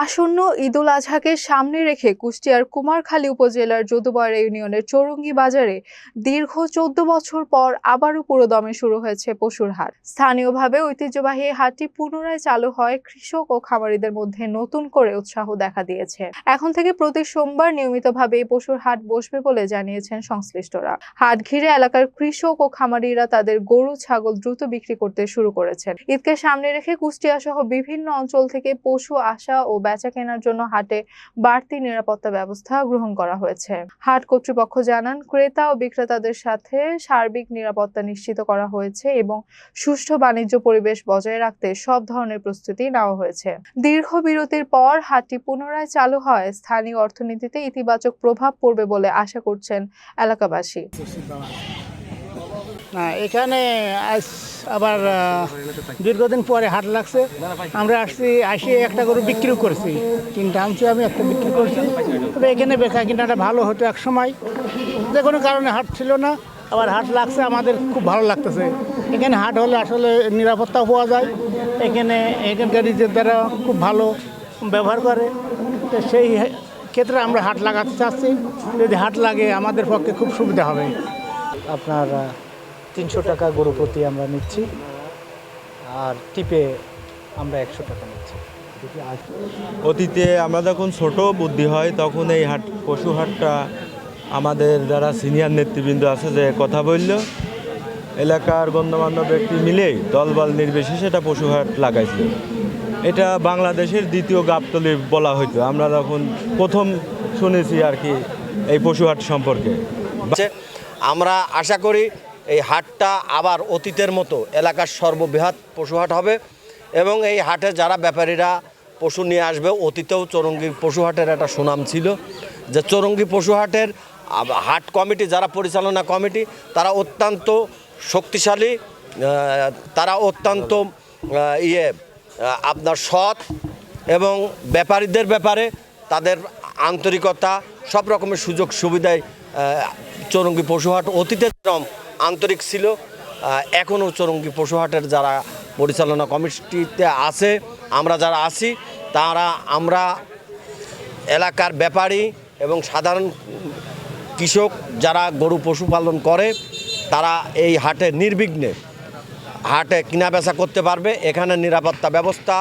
আসন্ন ঈদুল আজহাকে সামনে রেখে কুষ্টিয়ার কুমারখালী উপজেলার যদুবরা ইউনিয়নের চৌরঙ্গী বাজারে দীর্ঘ ১৪ বছর পর আবারও পুরোদমে শুরু হয়েছে পশুর হাট। স্থানীয়ভাবে ঐতিহ্যবাহী হাটটি পুনরায় চালু হয় কৃষক ও খামারিদের মধ্যে নতুন করে উৎসাহ দেখা দিয়েছে। এখন থেকে প্রতি সোমবার নিয়মিতভাবে এই পশুর হাট বসবে বলে জানিয়েছেন সংশ্লিষ্টরা। হাট ঘিরে এলাকার কৃষক ও খামারিরা তাদের গরু ছাগল দ্রুত বিক্রি করতে শুরু করেছেন। ঈদকে সামনে রেখে কুষ্টিয়া সহ বিভিন্ন অঞ্চল থেকে পশু আসা ও বেচা কেনার জন্য হাটে বাড়তি নিরাপত্তা ব্যবস্থা গ্রহণ করা হয়েছে। হাট কর্তৃপক্ষ জানান, ক্রেতা ও বিক্রেতাদের সাথে সার্বিক নিরাপত্তা নিশ্চিত করা হয়েছে এবং সুষ্ঠু বাণিজ্য পরিবেশ বজায় রাখতে সব ধরনের প্রস্তুতি নেওয়া হয়েছে। দীর্ঘ বিরতির পর হাটটি পুনরায় চালু হয় স্থানীয় অর্থনীতিতে ইতিবাচক প্রভাব পড়বে বলে আশা করছেন এলাকাবাসী। এখানে আবার দীর্ঘদিন পরে হাট লাগছে। আমরা আসি একটা গরু বিক্রিও করছি, কিনতে আনছি, আমি একটা বিক্রি করছি। তবে এখানে বেচা কিনাটা ভালো হতো এক সময়, যে কোনো কারণে হাট ছিল না, আবার হাট লাগছে, আমাদের খুব ভালো লাগতেছে। এখানে হাট হলে আসলে নিরাপত্তাও পাওয়া যায়। এখানকার দ্বারা খুব ভালো ব্যবহার করে, তো সেই ক্ষেত্রে আমরা হাট লাগাতে চাচ্ছি। যদি হাট লাগে আমাদের পক্ষে খুব সুবিধা হবে। আপনার 300 টাকা গরু প্রতি আমরা নিচ্ছি, আর টিপে আমরা 100 টাকা নিচ্ছি। অতীতে আমরা যখন ছোট বুদ্ধি হয় তখন এই পশু হাটটা আমাদের যারা সিনিয়র নেতৃবৃন্দ আছে যে কথা বলল, এলাকার গণ্যমান্য ব্যক্তি মিলেই দলবল নির্বিশেষে এটা পশু হাট লাগাইছিল। এটা বাংলাদেশের দ্বিতীয় গাবতলী বলা হইতো। আমরা যখন প্রথম শুনেছি আর কি এই পশু হাট সম্পর্কে। আমরা আশা করি এই হাটটা আবার অতীতের মতো এলাকার সর্ববৃহৎ পশু হাট হবে এবং এই হাটে যারা ব্যাপারীরা পশু নিয়ে আসবে, অতীতেও চৌরঙ্গী পশু হাটের একটা সুনাম ছিল যে চৌরঙ্গী পশু হাটের হাট কমিটি যারা পরিচালনা কমিটি তারা অত্যন্ত শক্তিশালী, তারা অত্যন্ত আপনার সৎ এবং ব্যাপারীদের ব্যাপারে তাদের আন্তরিকতা, সব রকমের সুযোগ সুবিধায় চৌরঙ্গী পশুহাট অতীতে যেরকম আন্তরিক ছিল, এখনও চৌরঙ্গী পশুহাটের যারা পরিচালনা কমিটিতে আছে, আমরা যারা আছি আমরা এলাকার ব্যাপারী এবং সাধারণ কৃষক যারা গরু পশুপালন করে তারা এই হাটে নির্বিঘ্নে হাটে কেনাবেচা করতে পারবে। এখানে নিরাপত্তা ব্যবস্থা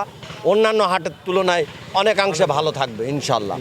অন্যান্য হাটের তুলনায় অনেকাংশে ভালো থাকবে ইনশাল্লাহ।